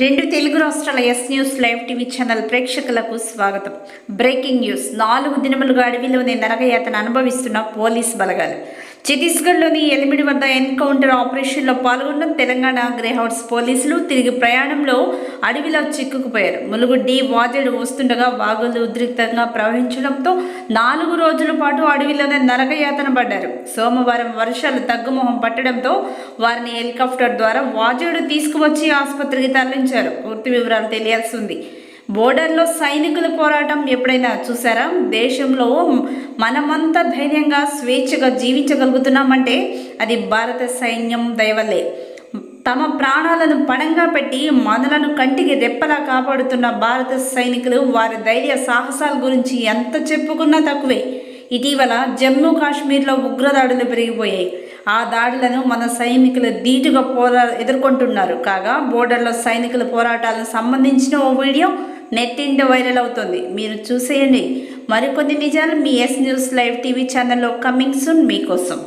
రెండు తెలుగు రాష్ట్రాల yes news live TV channel ప్రేక్షకులకు స్వాగతం. Breaking news. 4 దినములుగా అడవిలోనే నరకయాతన అనుభవిస్తున్న పోలీస్ బలగాలు. ఛత్తీస్గఢ్లోని ఎలిమిడి వద్ద ఎన్కౌంటర్ ఆపరేషన్లో పాల్గొన్న తెలంగాణ గ్రేహౌండ్స్ పోలీసులు తిరిగి ప్రయాణంలో అడవిలో చిక్కుకుపోయారు. ములుగు డి వాజేడు వస్తుండగా వాగులు ఉద్రిక్తంగా ప్రవహించడంతో 4 రోజుల పాటు అడవిలోనే నరకయాతన పడ్డారు. సోమవారం వర్షాలు తగ్గుముఖం పట్టడంతో వారిని హెలికాప్టర్ ద్వారా వాజేడు తీసుకువచ్చి ఆసుపత్రికి తరలించారు. పూర్తి వివరాలు తెలియాల్సి ఉంది. బోర్డర్లో సైనికుల పోరాటం ఎప్పుడైనా చూసారా? దేశంలో మనమంతా ధైర్యంగా స్వేచ్ఛగా జీవించగలుగుతున్నామంటే అది భారత సైన్యం దయవల్లే. తమ ప్రాణాలను పణంగా పెట్టి మనలను కంటికి రెప్పలా కాపాడుతున్న భారత సైనికులు వారి ధైర్య సాహసాల గురించి ఎంత చెప్పుకున్నా తక్కువే. ఇటీవల జమ్మూ కాశ్మీర్లో ఉగ్రదాడులు పెరిగిపోయాయి. ఆ దాడులను మన సైనికులు ధీటుగా ఎదుర్కొంటున్నారు. కాగా బోర్డర్లో సైనికుల పోరాటాలకు సంబంధించిన ఓ వీడియో నెట్టింట వైరల్ అవుతుంది. మీరు చూసేయండి. మరికొన్ని నిజాలు me yes news live TV ఛానల్లో కమింగ్ సూన్ మీకోసం.